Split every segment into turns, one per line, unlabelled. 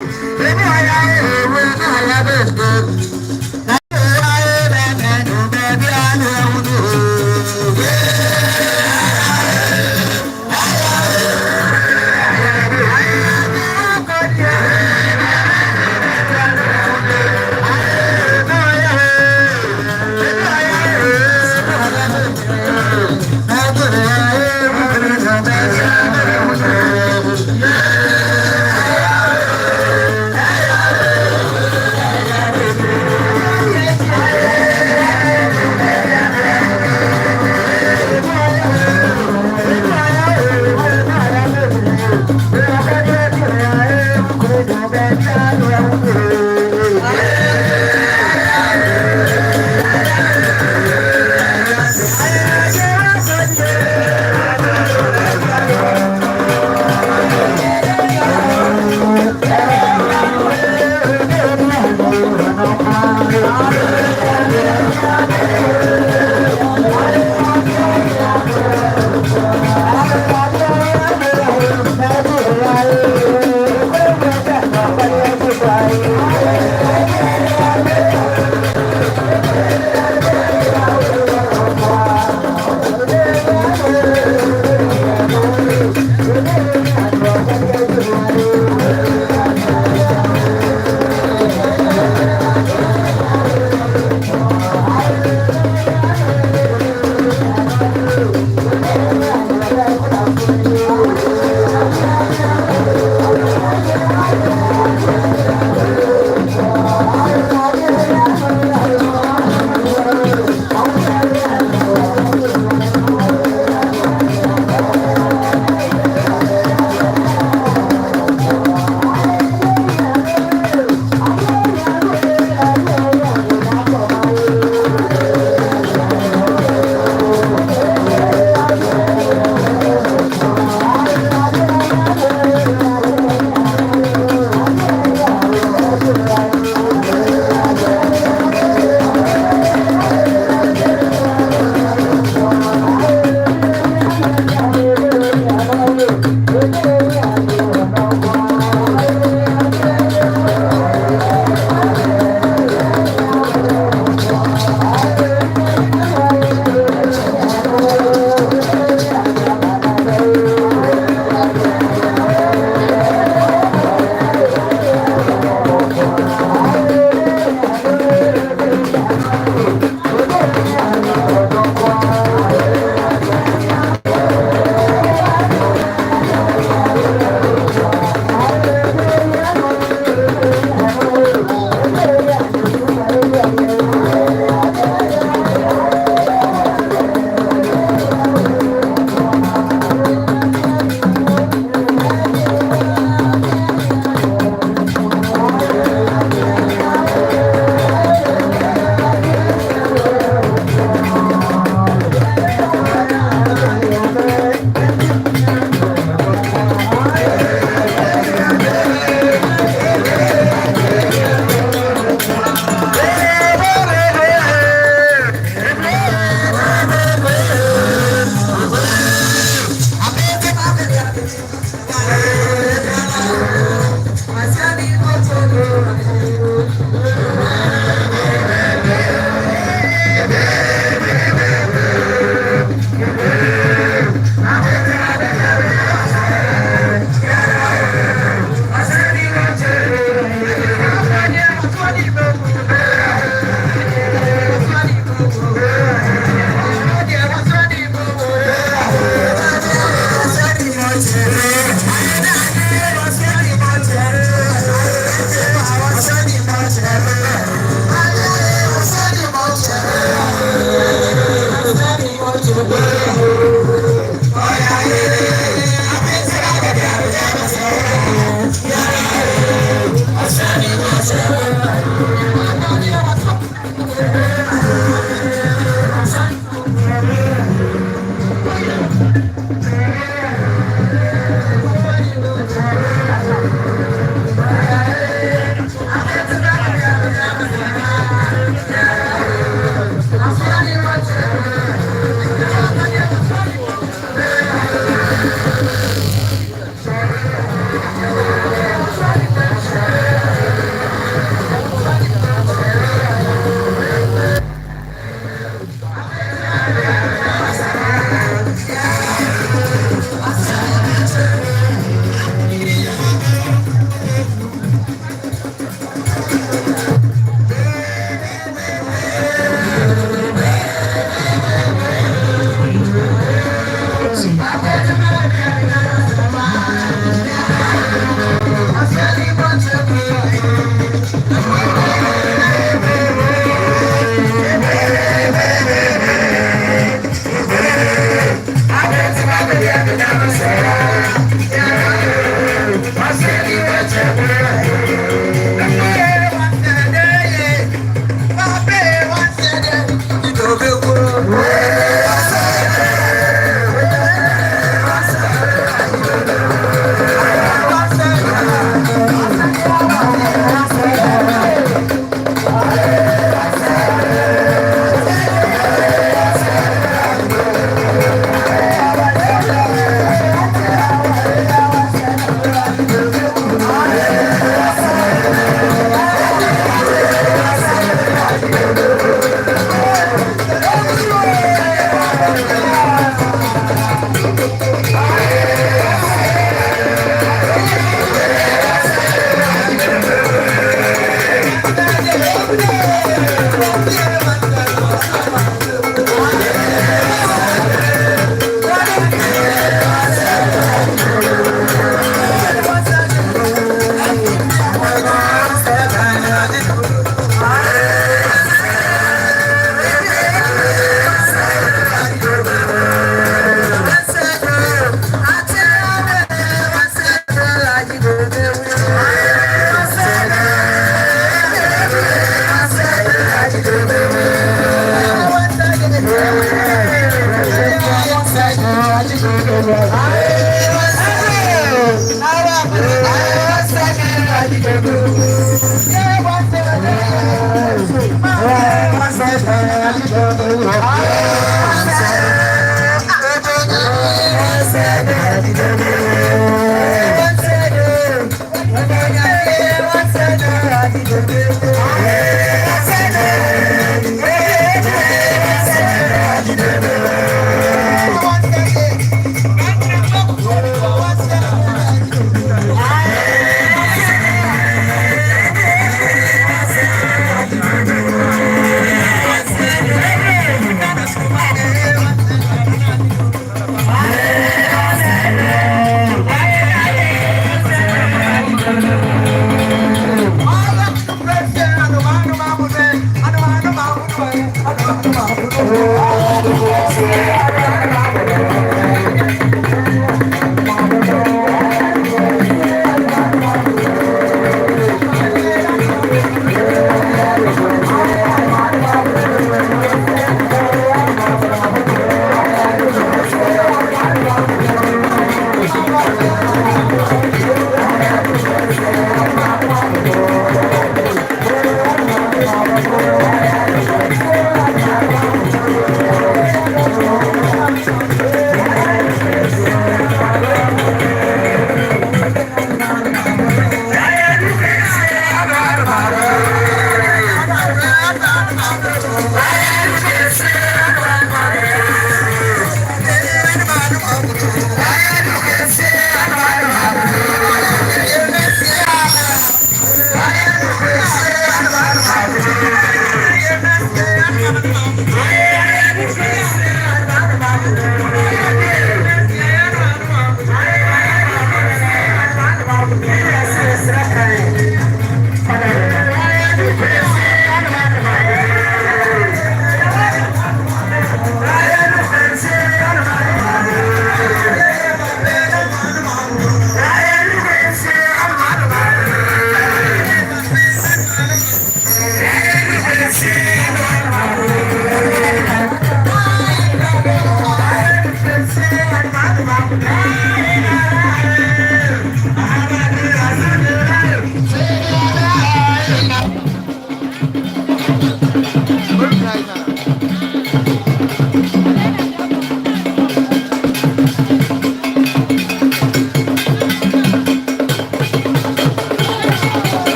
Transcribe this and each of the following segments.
Thank you.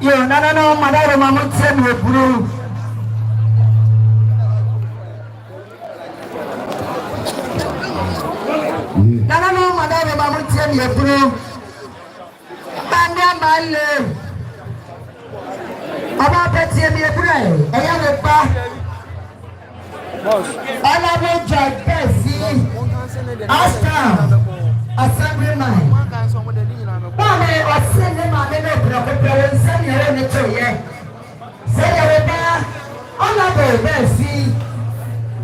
Yo, no, madame, maman, c'est le boulot. send your bro. Banda Male. About Betty and your brain. A young pa. Honorable Judge Bessie. Asta. Assemblyman. Mama was sending my name of send your own to say your Honorable Bessie.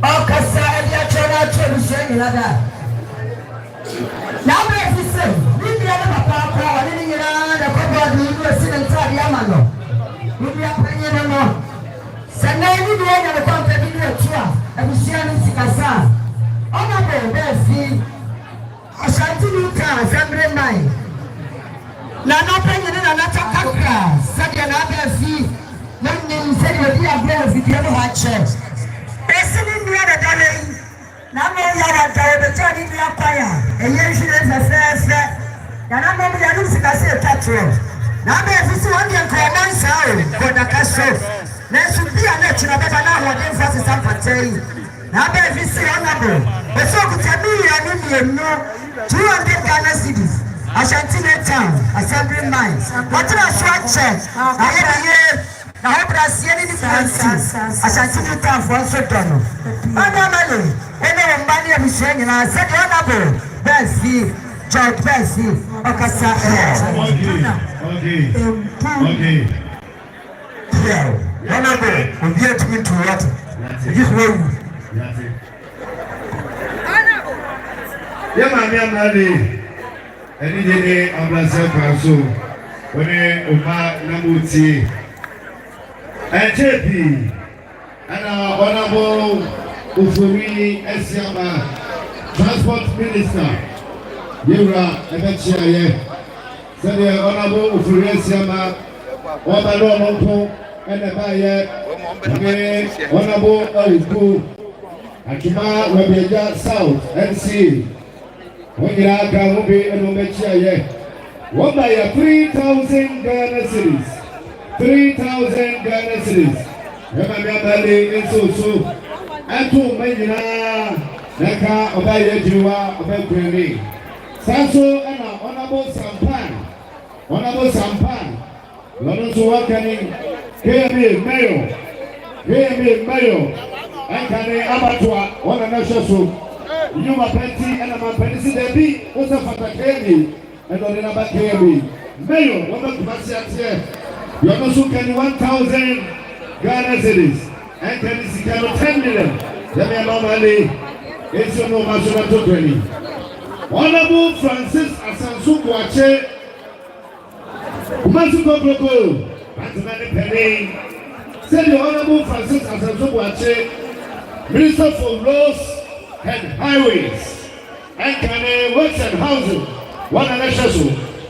Okasa Elia Chona Chona Lada. Now, if you say, we are the Papa, living around the Papa, the President Yamano. We are playing no more. Sunday, we are the company and we share in Sikasa. Honorable Bessie, Ashanti Luka, Zambre Mine. Nana Penny and Anata Sadia Bessie, not name said you are there if you ever had chance. Listening to the other now, I am the Chinese empire. And yes, she is a fair. And I'm going to lose a catcher. Now, there is one young common sound for the castle. There should be a lecture about an hour in Francis and Patay. Now, there is a honorable. But so could tell me, I need no 200 Ghana cities. Ashanti town, assembly mines. What a short check. I have a year. Now, I see any differences. Ashanti town for also done. Honorable. Any money I'm saying, and I said, honorable, Bessie, George Bessie, Okasa. Okay. Yeah, honorable, I'm here to meet you. What? This way.
Yeah, I'm ready. Any day, I'm going to say, when Oma Namuti and JP and our honorable Ufuri Esiama, Transport Minister, Yura Ebechiaye, said the Honorable Ufuri Esiama, Wabalo Monko, and the Baye, Honorable Oku, Akima Webeja South, NC, Wanyaka Mubi and Obechiaye, one by 3,000 Ghana cities, 3,000 Ghana cities, Yamamabali and so. Atu Majina, Naka, Odehyie Keff, Odehyie Sanso, and Honorable Sampan, Lorenzo Wakaning, KMA Mayo, and Kane Abatua, one and Nashasu, Yuma Penty, and a Mapenisi Debi, was a Fatakemi, and on another KMA Mayo, one of Masiatia, you also can 1,000 Ghana cities. And can you see 10 million? Let me normally, it's your no national totally. Honorable Francis Aseibu Amanfi, Umasuko Broko, Anthony Penny, said the Honorable Francis Aseibu Amanfi, Minister for Roads and Highways, and can Works and Housing, one and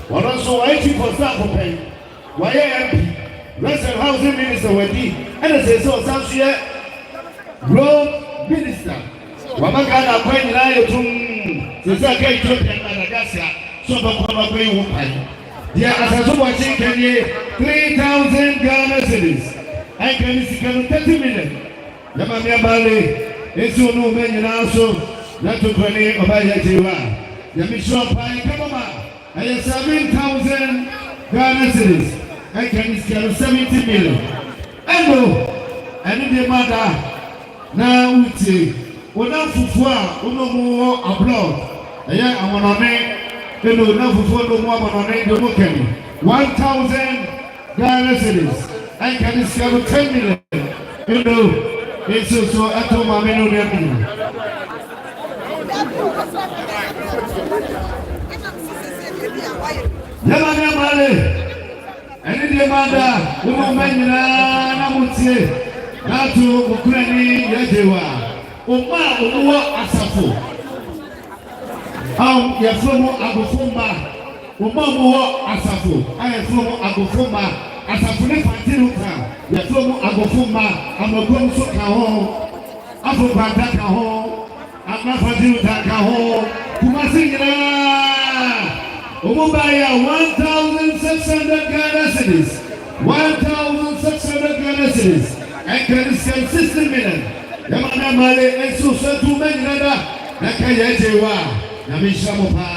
one also waiting for staff for pay, YAMP, Works and Housing Minister Wedi. And I say so, Samshire, Road Minister. Wamagana Queen Layotum, the Zaka Ethiopian Madagascar, so probably won't pay. Dear Aseibu Amanfi, 3,000 Ghana cities. I can see 30 million. Yamamia Bali, it's your no man also, not to 20 Odehyie Keff. Yamisho Pai Kamama, I have 7,000 Ghana cities. I can see 70 million. And the mother now uti wona fufua uno mo abroad eya amonone eno na fufua no mo amonone de mo kemi 1,000 Ghana cities I can see 10 million it's so ato ma me no dem yama male and the mother, woman, Namuti, Natu, Ukraine, Yajewa, Uma, Asafu. Yafumo Agufuma, Uma, Asafu. I am from Agufuma, Asafuni Fatiluka, Yafumo Agufuma, Amagum Sukao, Afu Batakaho, Amafadiluka, Kumasina. Umubaya 1,600 Ghana cities, 1,600 Ghana cities, and can see 60 million. Yamana Male and so two men, Naka Yajewa, Namishamopa.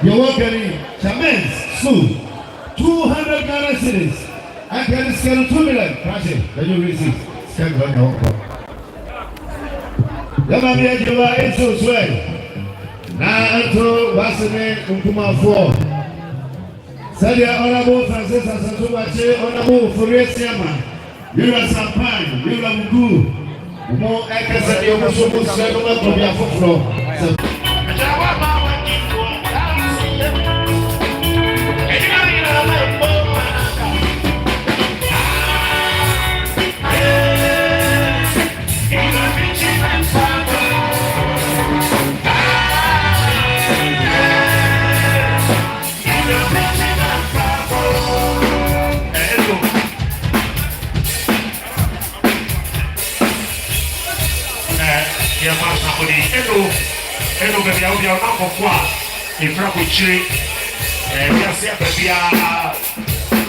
You're welcome. Chamens, Sue, 200 Ghana cedis. I can sell 2 million. Pressure, then you receive. Stand on your own. Yamami Ajewa Eso Swell. Now, to Wasane Unkuma 4. Sadia Honorable Francis Asatubache, Honorable Fourier Siama. Yura Sampan, Yura Mugu. More acres at the Omosomo settlement of Baffour Kyei.
Hello, baby, I'll be out for what? If I could cheat, we are set to be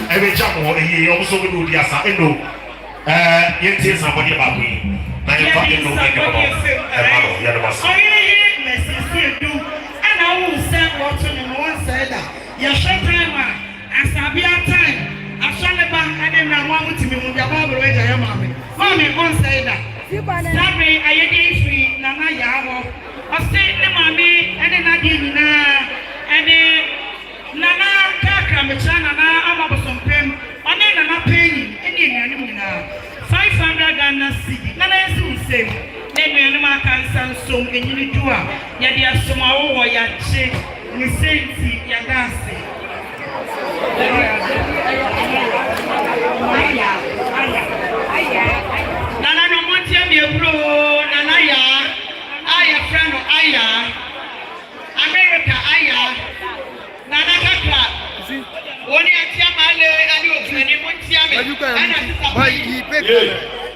every jam or he also will do the asa. Hello, yet here's somebody about me. Now you're talking to me about Oheneyere Mercy Asiedu, and I will send watching on one side. Your short time, as I be at time, I shall never and then I want to be with your Bible. Mommy, one side. Tabiri, I get free, Nana Yamo. I say, Mammy, and then I give you now, and then Nana Kakra, Machana, I'm some pen, and then I'm paying, and then now 500 Ghana cedis. Nana soon say, then we are cancer, so in you do ya dear Somawa or ya chick, you say, ya dancing. Nana no want to bro, Nana ya, Aya friend of Aya, America Aya, Nana Kakra. Only a Tiamale and you can even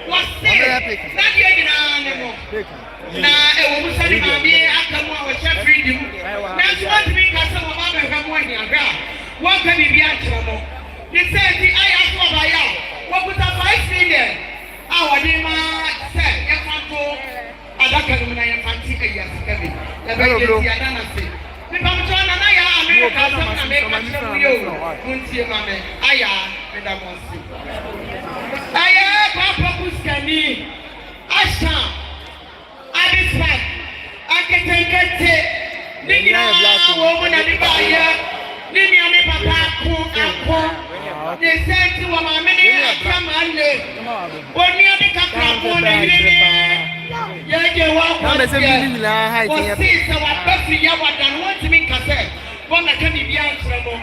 what's it? Not yet, now, it will send me after more chef reading. That's what we got some of our Hamonia. What can be trouble? They said the Aya for Baya. What would have 5 million? Our name said, you can't go. I don't know when I am antique. Yes, Kevin. The baby is Yanasi. The Pamchana Aya, America, some American you. Muntia Mame, Aya, Madame Monsi. Aya, Papa Buscani, Asha, Abispat, I can take it. Nina, woman, and the buyer. Nini Papa, they said to a many come and live. When you make a crap on the you walk on the ceiling. What sees our person Yawa than want to make a set? One that can be answerable.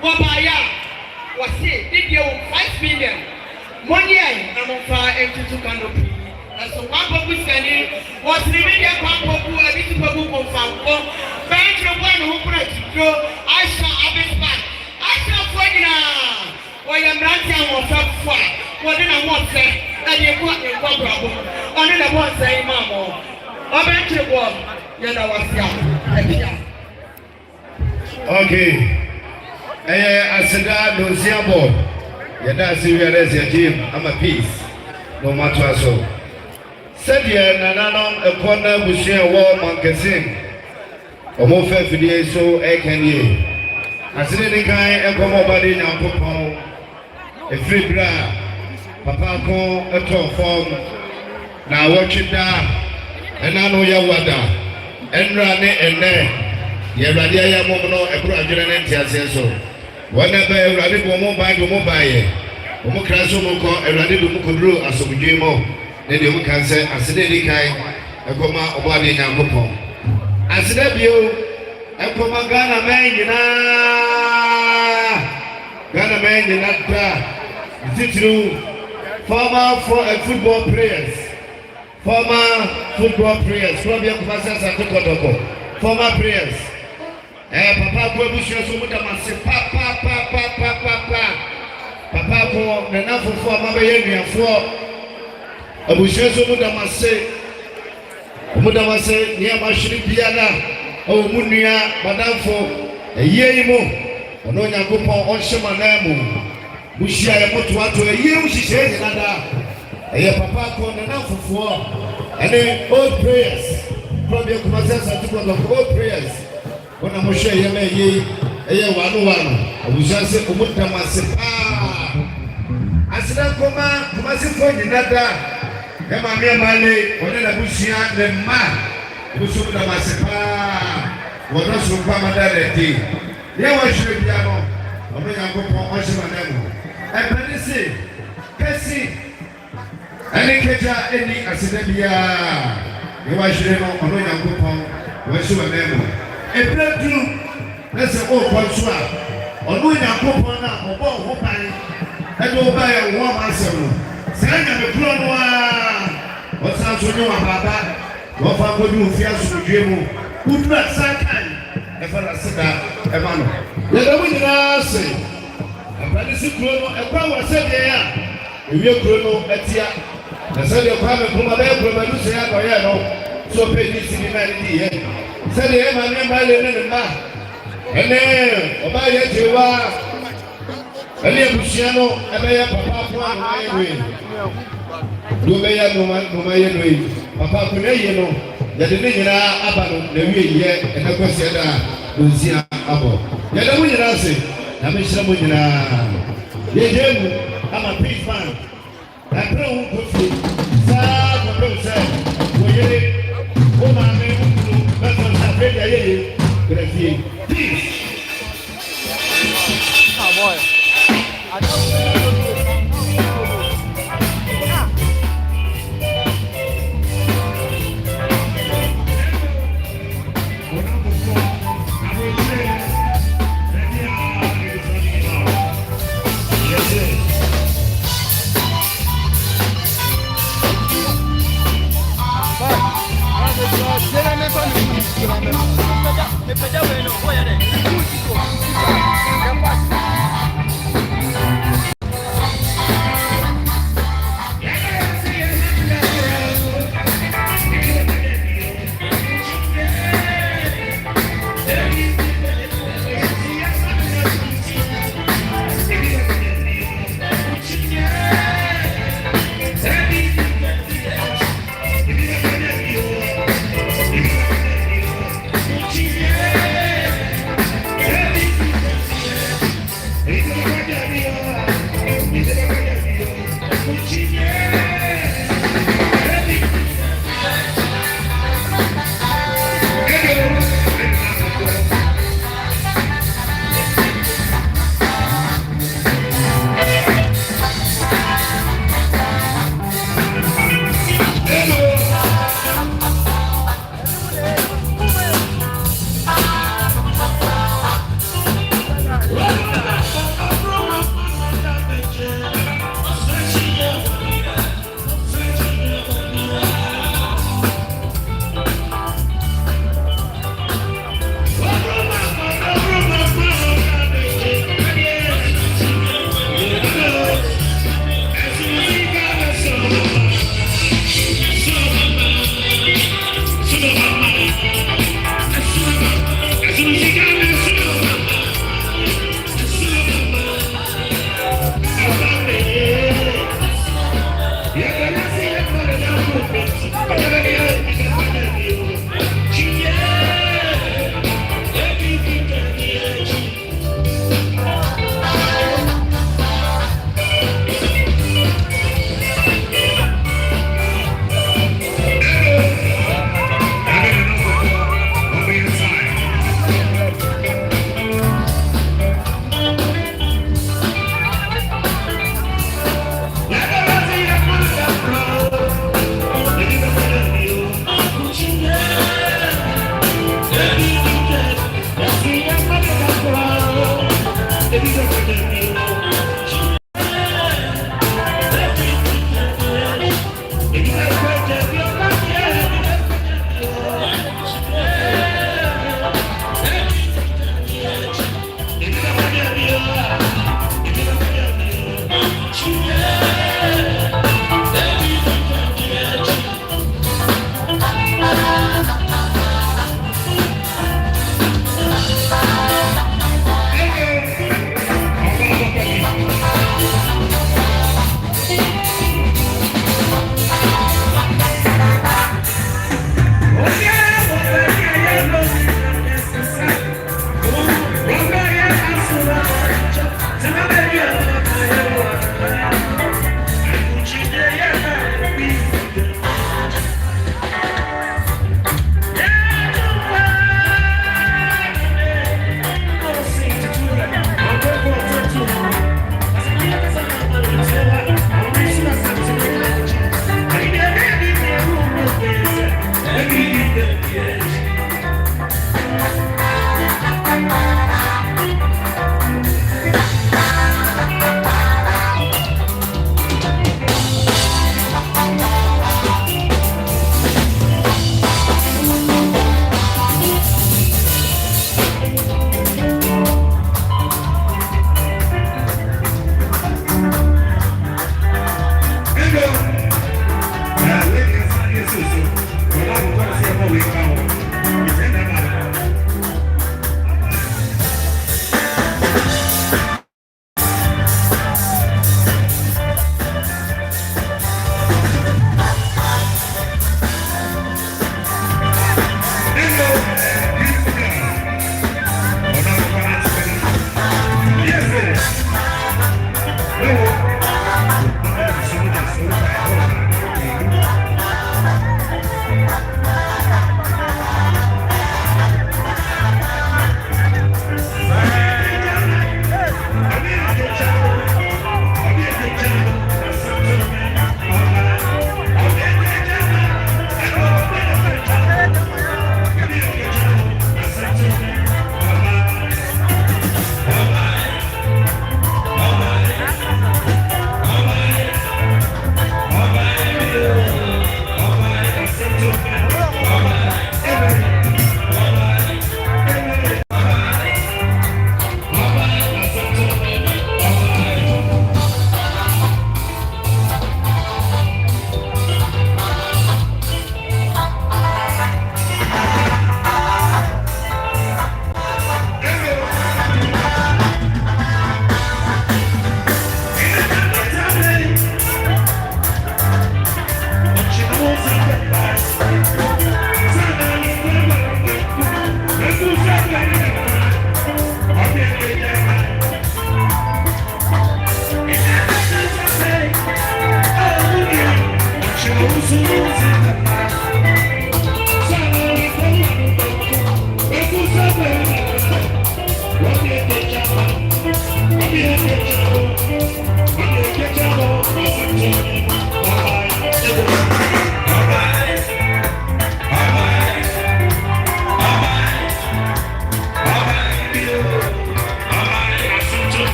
What by ya? What see? Did you 5 million? 1 year, I'm on fire and 2 canopy. And so one public standing was the media pampo who are little people of Fampo. Bank of one who brought to go. I shall have it back. I shall find now. Why am ranting was up for? What did I want to say? And you got your problem. Only the one saying, Mamma. I bet you was. You know what's young.
Okay. I said, I don't see a board. You're not serious, your team. I'm a piece. No matter so. Said ye Nananon a corner with share war magazine. Or more fair for the so I can ye. I said any kind of come over in our papa. A free bra. Papa call a top form. Now watch it down. And I know your water. And run it and there. Ye radia mono a project and so. Whenever a radical mobile to mobile. Omokrasomoko a radical mukuru as of Jimo. Then you can say, I said, I come out of body and papa. I said, you, I come on Ghana man, Ghana man, you not is it true? Former football players, from your classes at the Kotoko, former players. Papa, Papa, enough for my for. Abushezo mudamase near Mashri Piana o munia madamfo eye mo ono Nyankopon o hyema na mu bushia ye moto ato eye uhihye ni nada eye papa ko na nafofo ene old prayers probably kuma sense to God of old prayers ona mo hye ye na eye wanu abuja se omutamase asida kuma se fo ni nada e ma me male ona na bushia ne ma busu tamase wono so kwa madaleti ye wa hwe bia no ono Nyankopon o hyema na mu epenisi kesi ene keja eni asidabia ye wa hwe no ono Nyankopon o hyema na mu ebretu nese o kwanso a ono Nyankopon na obo ho ban edo ba ye wo ma asem no se anya me kro no a o san so nyo baba wo fa ko du fi asudwe mu kudra sakan e fara sida e ma no ye da mu nyina se abani si kro no e kwa wa se de ya ewie kro no atia na se de kwa me kuma ba kro ma du se ya ko ye no so pe ni si ni na ni ye se de e ma me ba le ne ma ene oba ye jewa ele bushano e be ya papa ko anu ye we do be ya no ma ye no papa ko ne ye no yade ne nyina aba no na wie ye ene kwese da donsia abo yade mu nyina se na me hyira mu nyina ye jemu ama peace man na pre hu ko fi sa ko do se wo ye o ma me hu ba so sa fe ya ye grafie peace ah boy I don't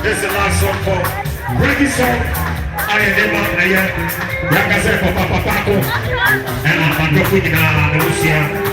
This is the last song for Reggae song. Oheneba like I said for Papa Paco and I'm not putting on Lucia.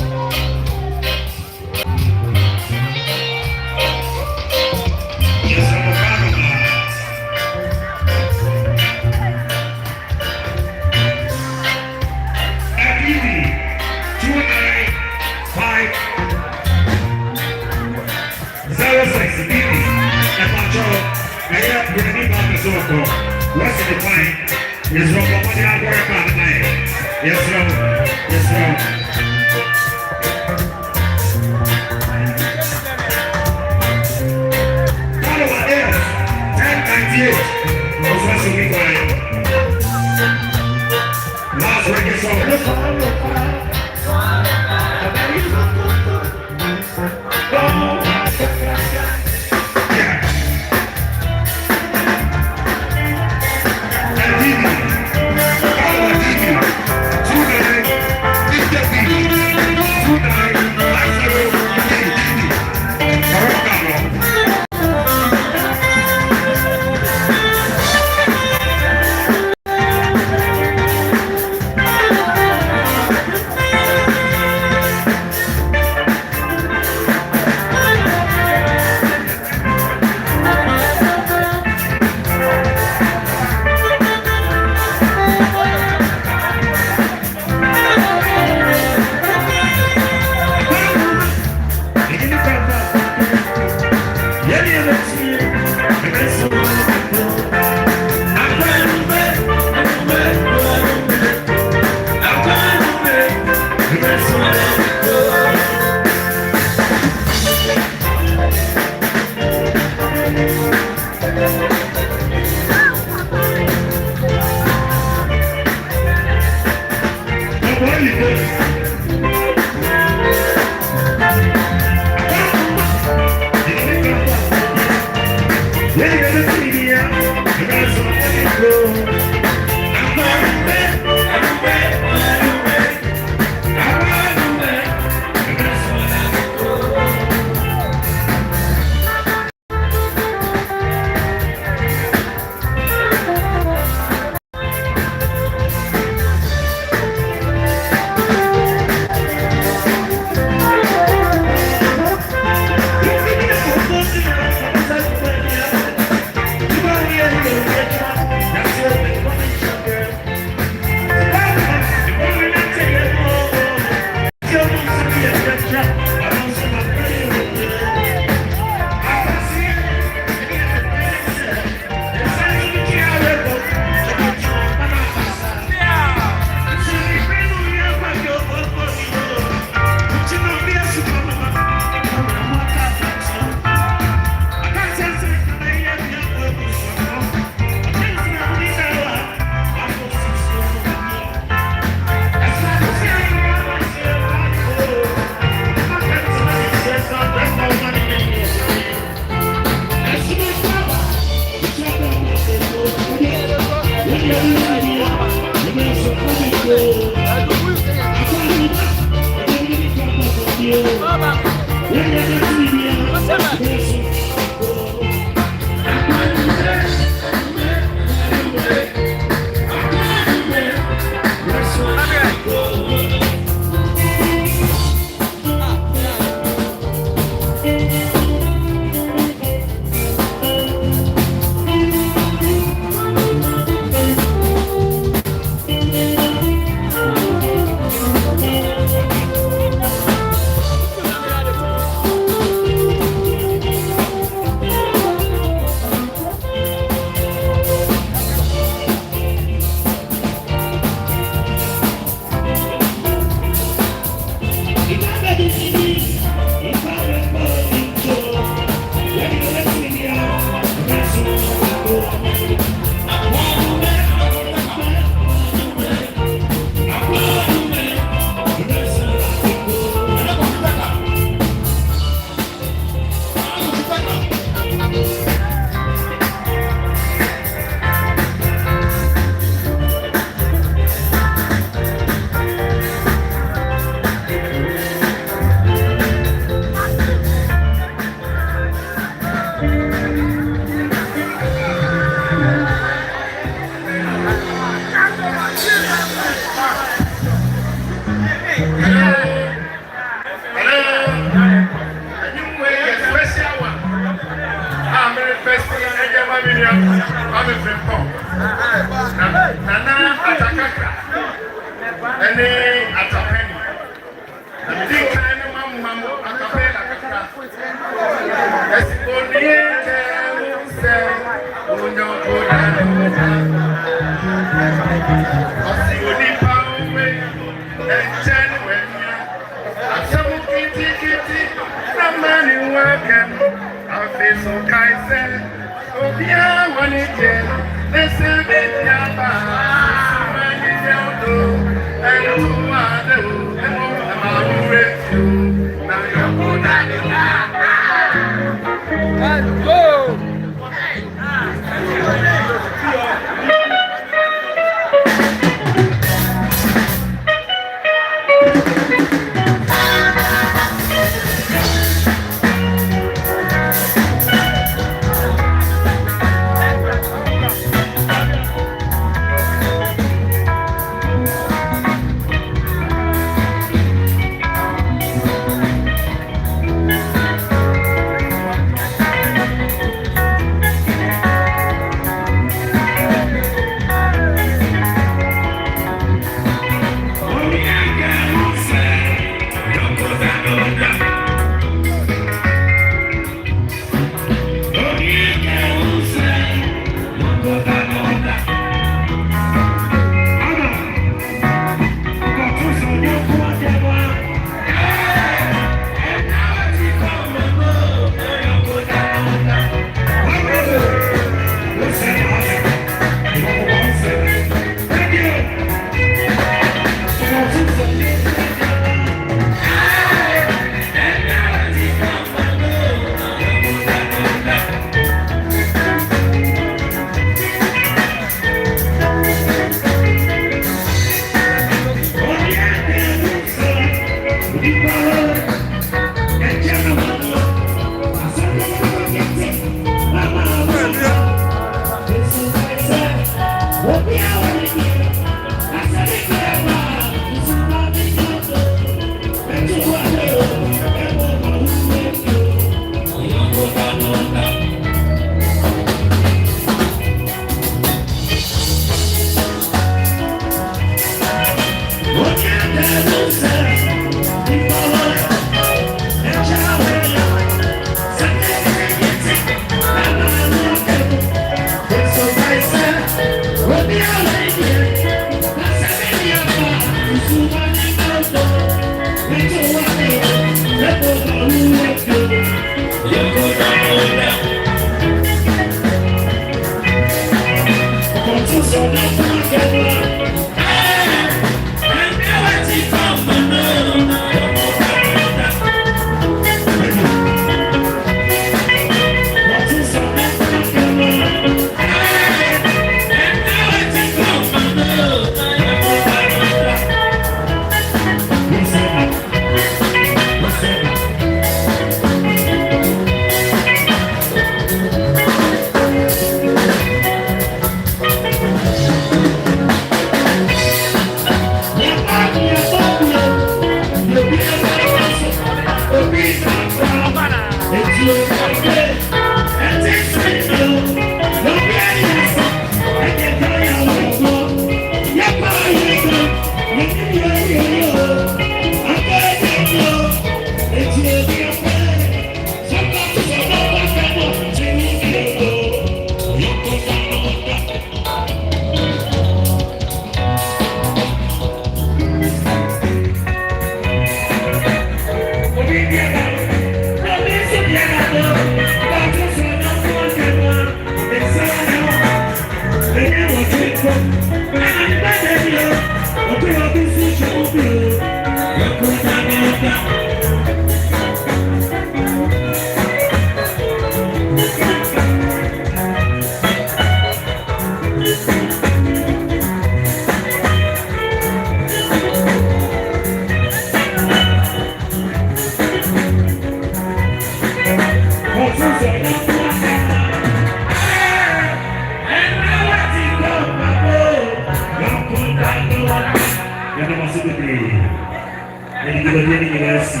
Oheneyere Mercy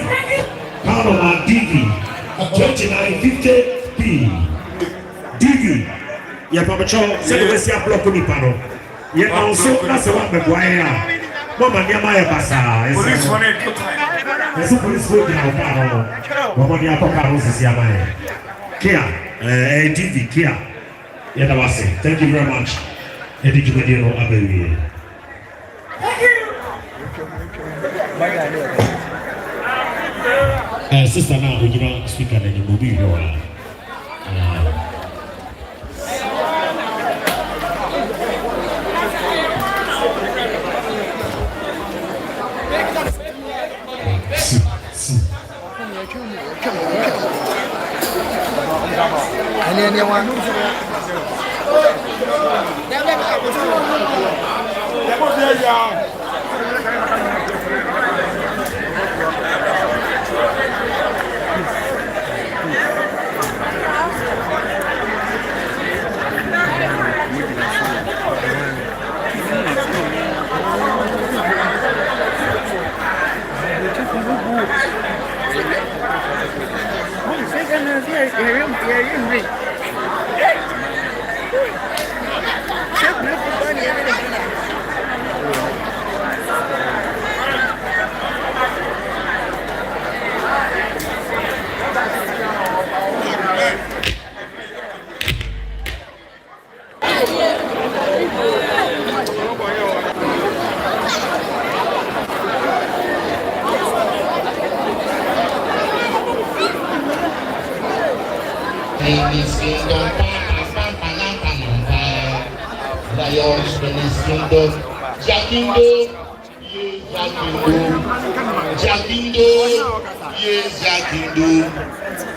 Asiedu DV 2950P DV ya pamocho se we si block ni pano ye also na se wa meboa ya mama ni ama ya basa police for it eso police for it na pano mama ni apoka no sisi ama ya kia DV kia ya da wase. Thank you very much. Edi jumediro abewi. Sister now we give speaker na ni mobile no.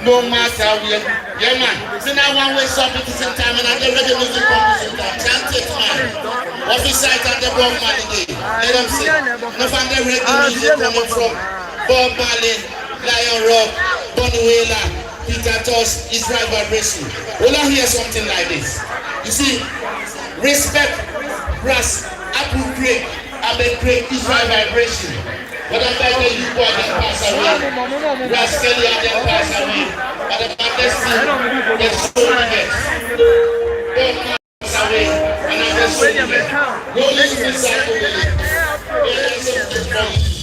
No matter where, yeah man. So now one way stop at the same time and I get ready music from the same time. Chant it man. Office site and the Bob Marley day. Let them say. No find the reggae music coming from Bob Marley, Lion Rock, Bonnie Wailer, Peter Tosh, Israel Vibration. Will I hear something like this? You see, respect, brass, Apple Craig, Abe Craig, Israel Vibration. But the fact that you boy that pass away, Rascally and then pass away. But the fact that there's so many don't pass away, and I just say, go listen to Saturday.